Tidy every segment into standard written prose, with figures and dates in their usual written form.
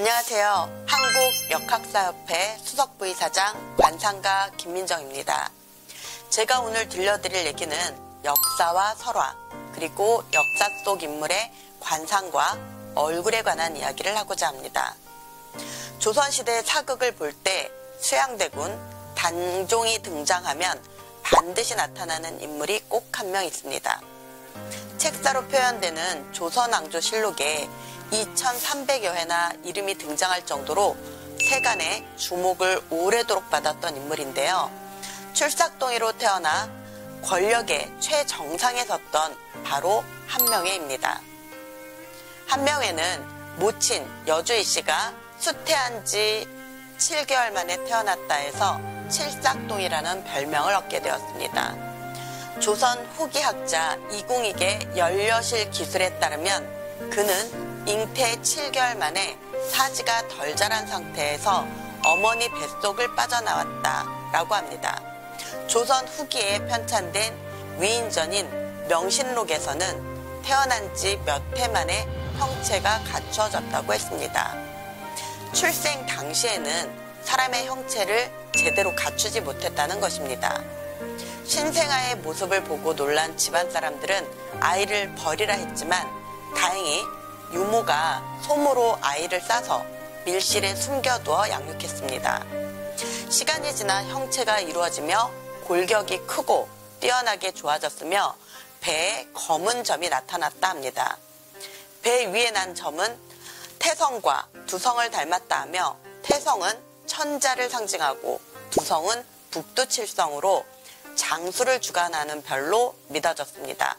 안녕하세요. 한국역학사협회 수석부의사장 관상가 김민정입니다. 제가 오늘 들려드릴 얘기는 역사와 설화, 그리고 역사 속 인물의 관상과 얼굴에 관한 이야기를 하고자 합니다. 조선시대 사극을 볼 때 수양대군 단종이 등장하면 반드시 나타나는 인물이 꼭 한 명 있습니다. 책사로 표현되는 조선왕조실록에 2300여 회나 이름이 등장할 정도로 세간의 주목을 오래도록 받았던 인물인데요. 출삭동이로 태어나 권력의 최정상에 섰던 바로 한명회입니다. 한명회는 모친 여주희 씨가 수태한 지 7개월 만에 태어났다 해서 칠삭동이라는 별명을 얻게 되었습니다. 조선 후기 학자 이공익의 연려실 기술에 따르면 그는 잉태 7개월 만에 사지가 덜 자란 상태에서 어머니 뱃속을 빠져나왔다라고 합니다. 조선 후기에 편찬된 위인전인 명신록에서는 태어난 지 몇 해 만에 형체가 갖추어졌다고 했습니다. 출생 당시에는 사람의 형체를 제대로 갖추지 못했다는 것입니다. 신생아의 모습을 보고 놀란 집안 사람들은 아이를 버리라 했지만 다행히 유모가 솜으로 아이를 싸서 밀실에 숨겨두어 양육했습니다. 시간이 지나 형체가 이루어지며 골격이 크고 뛰어나게 좋아졌으며 배에 검은 점이 나타났다 합니다. 배 위에 난 점은 태성과 두성을 닮았다 하며 태성은 천자를 상징하고 두성은 북두칠성으로 장수를 주관하는 별로 믿어졌습니다.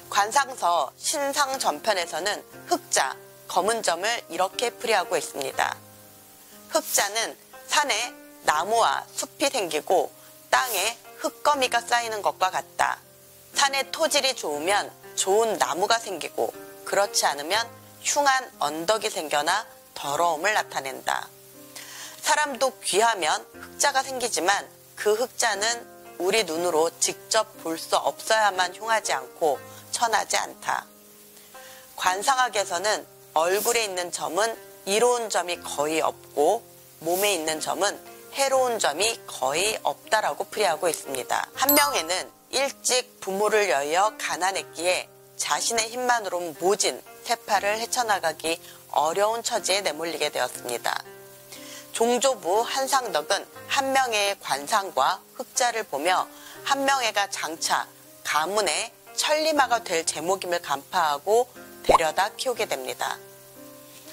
관상서 신상전편에서는 흑자, 검은 점을 이렇게 풀이하고 있습니다. 흑자는 산에 나무와 숲이 생기고 땅에 흙거미가 쌓이는 것과 같다. 산의 토질이 좋으면 좋은 나무가 생기고 그렇지 않으면 흉한 언덕이 생겨나 더러움을 나타낸다. 사람도 귀하면 흑자가 생기지만 그 흑자는 우리 눈으로 직접 볼 수 없어야만 흉하지 않고 천하지 않다. 관상학에서는 얼굴에 있는 점은 이로운 점이 거의 없고 몸에 있는 점은 해로운 점이 거의 없다라고 풀이하고 있습니다. 한명회는 일찍 부모를 여의어 가난했기에 자신의 힘만으로는 모진 세파를 헤쳐나가기 어려운 처지에 내몰리게 되었습니다. 종조부 한상덕은 한명회의 관상과 흑자를 보며 한명회가 장차 가문의 천리마가 될 제목임을 간파하고 데려다 키우게 됩니다.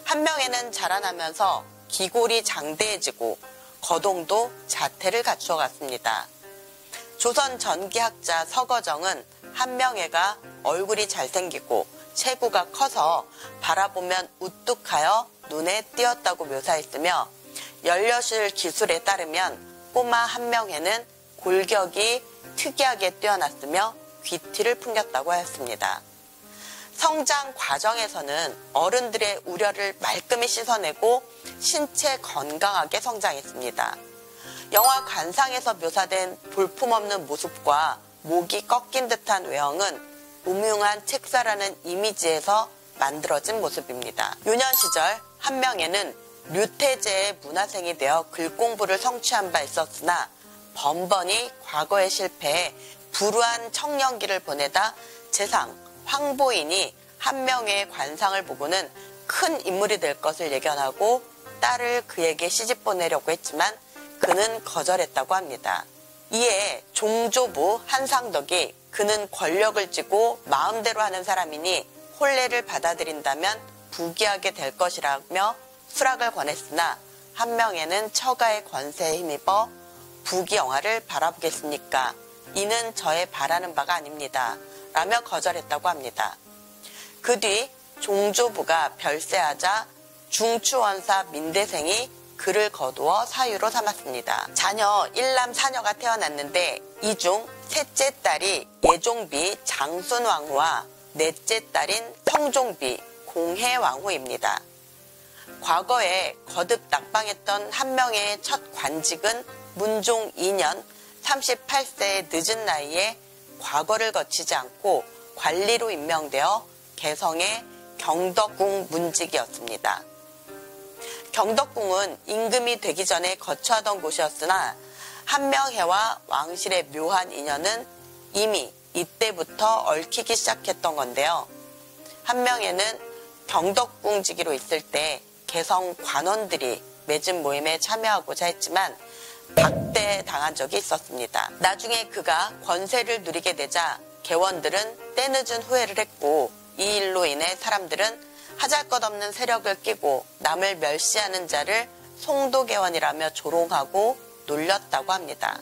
한명회는 자라나면서 기골이 장대해지고 거동도 자태를 갖추어 갔습니다. 조선 전기학자 서거정은 한명회가 얼굴이 잘생기고 체구가 커서 바라보면 우뚝하여 눈에 띄었다고 묘사했으며 연려실 기술에 따르면 꼬마 한명회는 골격이 특이하게 뛰어났으며 귀티를 풍겼다고 하였습니다. 성장 과정에서는 어른들의 우려를 말끔히 씻어내고 신체 건강하게 성장했습니다. 영화 관상에서 묘사된 볼품없는 모습과 목이 꺾인 듯한 외형은 음흉한 책사라는 이미지에서 만들어진 모습입니다. 유년 시절 한명회는 류태제의 문화생이 되어 글공부를 성취한 바 있었으나 번번이 과거에 실패해 불우한 청년기를 보내다 재상 황보인이 한명회의 관상을 보고는 큰 인물이 될 것을 예견하고 딸을 그에게 시집 보내려고 했지만 그는 거절했다고 합니다. 이에 종조부 한상덕이 그는 권력을 쥐고 마음대로 하는 사람이니 혼례를 받아들인다면 부귀하게 될 것이라며 수락을 권했으나 한명회는 처가의 권세에 힘입어 부귀영화를 바라보겠습니까? 이는 저의 바라는 바가 아닙니다. 라며 거절했다고 합니다. 그 뒤 종조부가 별세하자 중추원사 민대생이 그를 거두어 사유로 삼았습니다. 자녀 1남 4녀가 태어났는데 이 중 셋째 딸이 예종비 장순왕후와 넷째 딸인 성종비 공해왕후입니다. 과거에 거듭 낙방했던 한명회의 첫 관직은 문종 2년 38세의 늦은 나이에 과거를 거치지 않고 관리로 임명되어 개성의 경덕궁 문직이었습니다. 경덕궁은 임금이 되기 전에 거처하던 곳이었으나 한명회와 왕실의 묘한 인연은 이미 이때부터 얽히기 시작했던 건데요. 한명회는 경덕궁지기로 있을 때 개성 관원들이 맺은 모임에 참여하고자 했지만 박대당한 적이 있었습니다. 나중에 그가 권세를 누리게 되자 개원들은 때늦은 후회를 했고 이 일로 인해 사람들은 하잘것없는 세력을 끼고 남을 멸시하는 자를 송도개원이라며 조롱하고 놀렸다고 합니다.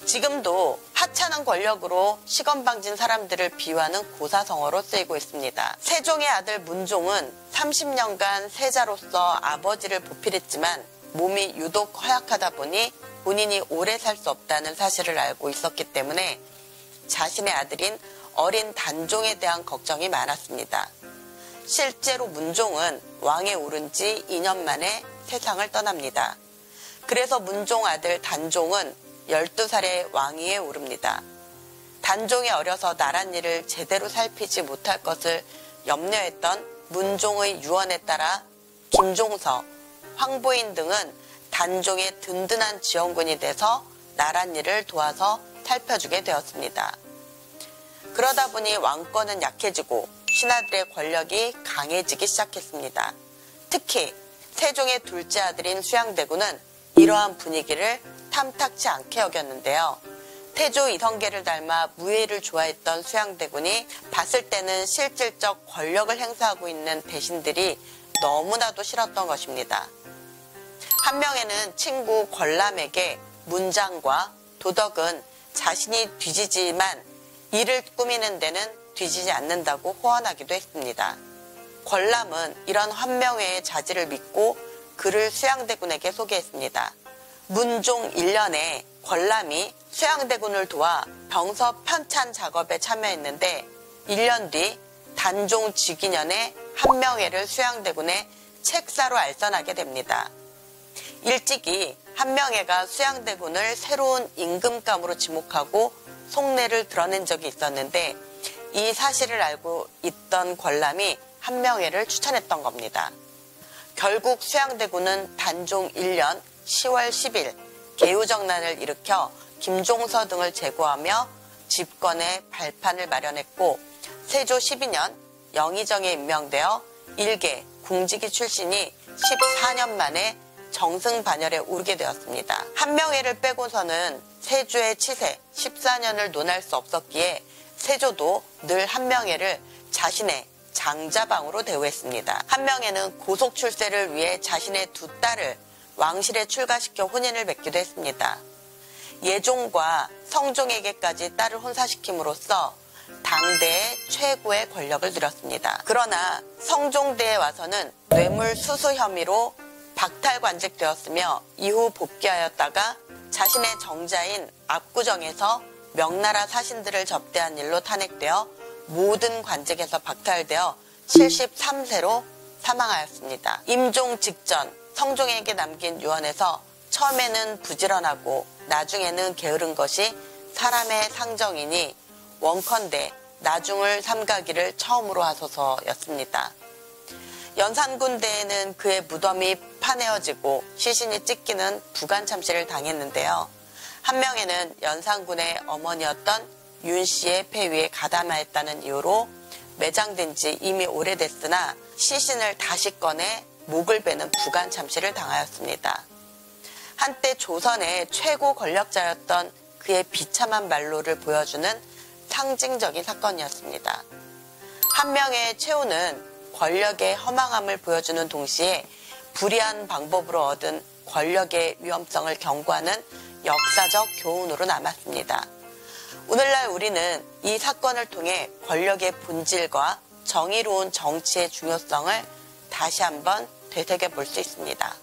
지금도 하찮은 권력으로 시건방진 사람들을 비유하는 고사성어로 쓰이고 있습니다. 세종의 아들 문종은 30년간 세자로서 아버지를 보필했지만 몸이 유독 허약하다 보니 본인이 오래 살 수 없다는 사실을 알고 있었기 때문에 자신의 아들인 어린 단종에 대한 걱정이 많았습니다. 실제로 문종은 왕에 오른 지 2년 만에 세상을 떠납니다. 그래서 문종 아들 단종은 12살에 왕위에 오릅니다. 단종이 어려서 나랏일을 제대로 살피지 못할 것을 염려했던 문종의 유언에 따라 김종서, 황보인 등은 단종의 든든한 지원군이 돼서 나랏일을 도와서 살펴주게 되었습니다. 그러다 보니 왕권은 약해지고 신하들의 권력이 강해지기 시작했습니다. 특히 세종의 둘째 아들인 수양대군은 이러한 분위기를 탐탁치 않게 여겼는데요. 태조 이성계를 닮아 무예를 좋아했던 수양대군이 봤을 때는 실질적 권력을 행사하고 있는 대신들이 너무나도 싫었던 것입니다. 한명회는 친구 권람에게 문장과 도덕은 자신이 뒤지지만 일을 꾸미는 데는 뒤지지 않는다고 호언하기도 했습니다. 권람은 이런 한명회의 자질을 믿고 그를 수양대군에게 소개했습니다. 문종 1년에 권람이 수양대군을 도와 병서 편찬 작업에 참여했는데 1년 뒤 단종 즉위년에 한명회를 수양대군의 책사로 알선하게 됩니다. 일찍이 한명회가 수양대군을 새로운 임금감으로 지목하고 속내를 드러낸 적이 있었는데 이 사실을 알고 있던 권람이 한명회를 추천했던 겁니다. 결국 수양대군은 단종 1년 10월 10일 개우정난을 일으켜 김종서 등을 제거하며 집권의 발판을 마련했고 세조 12년 영의정에 임명되어 일개 궁지기 출신이 14년 만에 정승반열에 오르게 되었습니다. 한명회를 빼고서는 세조의 치세 14년을 논할 수 없었기에 세조도 늘 한명회를 자신의 장자방으로 대우했습니다. 한명회는 고속 출세를 위해 자신의 두 딸을 왕실에 출가시켜 혼인을 맺기도 했습니다. 예종과 성종에게까지 딸을 혼사시킴으로써 당대의 최고의 권력을 누렸습니다. 그러나 성종대에 와서는 뇌물 수수 혐의로 박탈관직되었으며 이후 복귀하였다가 자신의 정자인 압구정에서 명나라 사신들을 접대한 일로 탄핵되어 모든 관직에서 박탈되어 73세로 사망하였습니다. 임종 직전 성종에게 남긴 유언에서 처음에는 부지런하고 나중에는 게으른 것이 사람의 상정이니 원컨대 나중을 삼가기를 처음으로 하소서였습니다. 연산군대에는 그의 무덤이 파내어지고 시신이 찢기는 부관참시를 당했는데요. 한명회는 연산군의 어머니였던 윤씨의 폐위에 가담하였다는 이유로 매장된 지 이미 오래됐으나 시신을 다시 꺼내 목을 베는 부관참시를 당하였습니다. 한때 조선의 최고 권력자였던 그의 비참한 말로를 보여주는 상징적인 사건이었습니다. 한명회의 최후는 권력의 허망함을 보여주는 동시에 불의한 방법으로 얻은 권력의 위험성을 경고하는 역사적 교훈으로 남았습니다. 오늘날 우리는 이 사건을 통해 권력의 본질과 정의로운 정치의 중요성을 다시 한번 되새겨 볼 수 있습니다.